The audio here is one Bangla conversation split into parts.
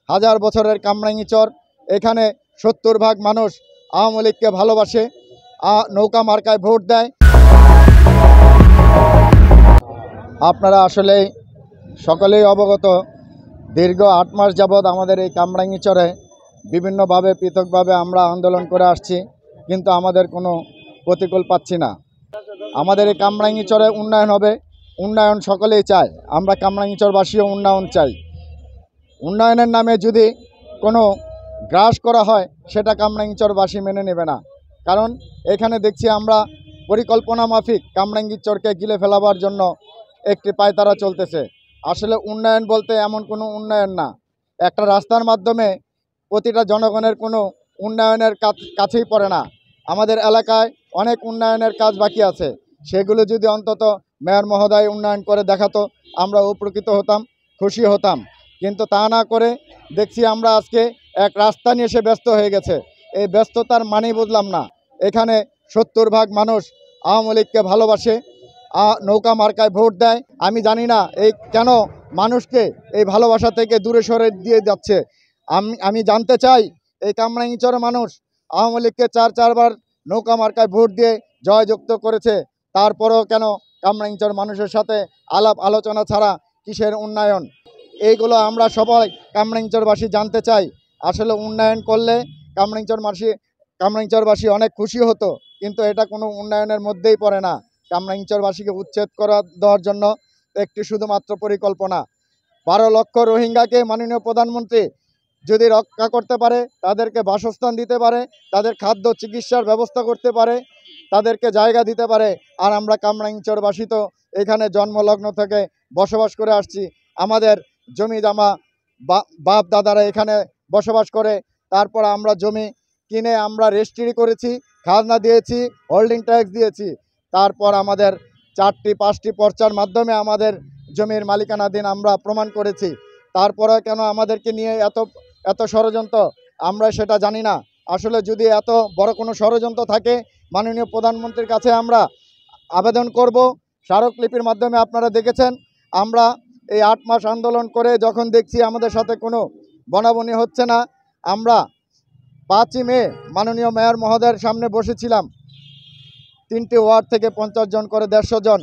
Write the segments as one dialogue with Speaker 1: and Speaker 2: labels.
Speaker 1: হাজার বছরের কামরাঙ্গীচর। এখানে 70 ভাগ মানুষ আওয়ামী লীগকে ভালোবাসে, নৌকা মার্কায় ভোট দেয়। আপনারা আসলে সকলেই অবগত, দীর্ঘ 8 মাস যাবৎ আমাদের এই কামরাঙ্গীচরে বিভিন্নভাবে পৃথকভাবে আমরা আন্দোলন করে আসছি, কিন্তু আমাদের কোনো প্রতিকূল পাচ্ছি না। আমাদের এই কামরাঙ্গীচরে উন্নয়ন হবে, উন্নয়ন সকলেই চায়। আমরা কামরাঙ্গীচরবাসীও উন্নয়ন চাই। উন্নয়নের নামে যদি কোনো গ্রাস করা হয় সেটা কামরাঙ্গীচরবাসী মেনে নেবে না। কারণ এখানে দেখছি আমরা পরিকল্পনা মাফিক কামরাঙ্গীচরকে গিলে ফেলাবার জন্য একটি পায়তারা চলতেছে। আসলে উন্নয়ন বলতে এমন কোনো উন্নয়ন না। একটা রাস্তার মাধ্যমে প্রতিটা জনগণের কোনো উন্নয়নের কাছেই পড়ে না। আমাদের এলাকায় অনেক উন্নয়নের কাজ বাকি আছে, সেগুলো যদি অন্তত মেয়র মহোদয় উন্নয়ন করে দেখাতো আমরা উপকৃত হতাম, খুশি হতাম। কিন্তু তা না করে দেখছি আমরা আজকে এক রাস্তা নিয়ে এসে ব্যস্ত হয়ে গেছে। এই ব্যস্ততার মানেই বুঝলাম না। এখানে 70 ভাগ মানুষ আওয়ামী লীগকে ভালোবাসে, নৌকা মার্কায় ভোট দেয়। আমি জানি না এই কেন মানুষকে এই ভালোবাসা থেকে দূরে সরে দিয়ে যাচ্ছে। আমি জানতে চাই, এই কামরাঙ্গীচরের মানুষ আওয়ামী লীগকে 4বার নৌকা মার্কায় ভোট দিয়ে জয়যুক্ত করেছে। তারপরেও কেন কামরাঙ্গীচর মানুষের সাথে আলাপ আলোচনা ছাড়া কিসের উন্নয়ন? এইগুলো আমরা সবাই কামরাঙ্গীচরবাসী জানতে চাই। আসলে উন্নয়ন করলে কামরাঙ্গীচরবাসী অনেক খুশি হতো, কিন্তু এটা কোনো উন্নয়নের মধ্যেই পড়ে না। কামরাঙ্গীচরবাসীকে উচ্ছেদ দেওয়ার জন্য একটি শুধুমাত্র পরিকল্পনা। 12 লক্ষ রোহিঙ্গাকে মাননীয় প্রধানমন্ত্রী যদি রক্ষা করতে পারে, তাদেরকে বাসস্থান দিতে পারে, তাদের খাদ্য চিকিৎসার ব্যবস্থা করতে পারে, তাদেরকে জায়গা দিতে পারে। আর আমরা কামরাঙ্গীচরবাসী তো এখানে জন্মলগ্ন থেকে বসবাস করে আসছি। আমাদের জমি জমা বাপ দাদারা এখানে বসবাস করে। তারপর আমরা জমি কিনে আমরা রেজিস্ট্রি করেছি, খাজনা দিয়েছি, হোল্ডিং ট্যাক্স দিয়েছি। তারপর আমাদের 4টি-5টি পর্চার মাধ্যমে আমাদের জমির মালিকানাধীন আমরা প্রমাণ করেছি। তারপরে কেন আমাদেরকে নিয়ে এত ষড়যন্ত্র, আমরা সেটা জানি না। আসলে যদি এত বড় কোনো ষড়যন্ত্র থাকে, মাননীয় প্রধানমন্ত্রীর কাছে আমরা আবেদন করব। স্মারকলিপির মাধ্যমে আপনারা দেখেছেন, আমরা এই 8 মাস আন্দোলন করে যখন দেখছি আমাদের সাথে কোনো বনাবনি হচ্ছে না, আমরা 5ই মে মাননীয় মেয়র মহোদয়ের সামনে বসেছিলাম। 3টি ওয়ার্ড থেকে 50 জন করে 150 জন,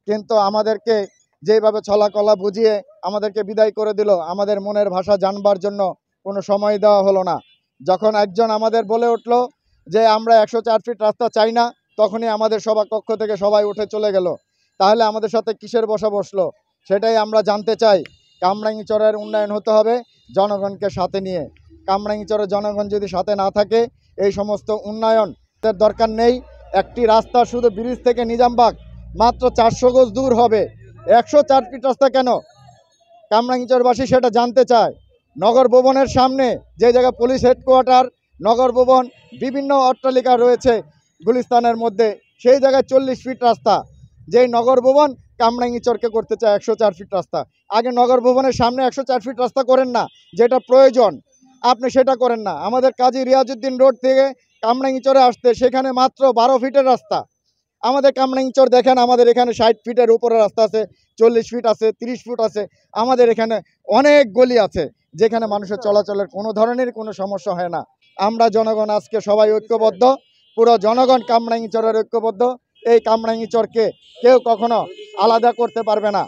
Speaker 1: কিন্তু আমাদেরকে যেভাবে ছলাকলা বুঝিয়ে আমাদেরকে বিদায় করে দিল। আমাদের মনের ভাষা জানবার জন্য কোনো সময় দেওয়া হলো না। যখন একজন আমাদের বলে উঠল যে আমরা 104 ফিট রাস্তা চাই না, তখনই আমাদের সভাকক্ষ থেকে সবাই উঠে চলে গেল। তাহলে আমাদের সাথে কিসের বসলো? সেটাই আমরা জানতে চাই। কামরাঙ্গীচরের উন্নয়ন হতে হবে জনগণকে সাথে নিয়ে। কামরাঙ্গীচরের জনগণ যদি সাথে না থাকে, এই সমস্ত উন্নয়নের দরকার নেই। একটি রাস্তা শুধু ব্রিজ থেকে নিজামবাগ মাত্র 400 গজ দূর হবে, 104 ফিট রাস্তা কেন? কামরাঙ্গীচরবাসী সেটা জানতে চায়। নগর ভবনের সামনে যে জায়গায় পুলিশ হেডকোয়ার্টার, নগর ভবন, বিভিন্ন অট্টালিকা রয়েছে গুলিস্তানের মধ্যে, সেই জায়গায় 40 ফিট রাস্তা। যেই নগর ভবন কামরাঙ্গীচরকে করতে চায় 104 ফিট রাস্তা। আগে নগর ভবনের সামনে 104 ফিট রাস্তা করেন না, যেটা প্রয়োজন আপনি সেটা করেন না। আমাদের কাজী রিয়াজউদ্দিন রোড থেকে কামরাঙ্গীচরে আসতে সেখানে মাত্র 12 ফিটের রাস্তা। আমাদের কামরাঙ্গীচর দেখেন, আমাদের এখানে 60 ফিটের উপরে রাস্তা আছে, 40 ফিট আছে, 30 ফুট আছে। আমাদের এখানে অনেক গলি আছে যেখানে মানুষের চলাচলের কোনো ধরনের কোনো সমস্যা হয় না। আমরা জনগণ আজকে সবাই ঐক্যবদ্ধ, পুরো জনগণ কামরাঙ্গীচরের ঐক্যবদ্ধ। এই কামরাঙ্গীচরকে কেউ কখনো আলাদা করতে পারবে না।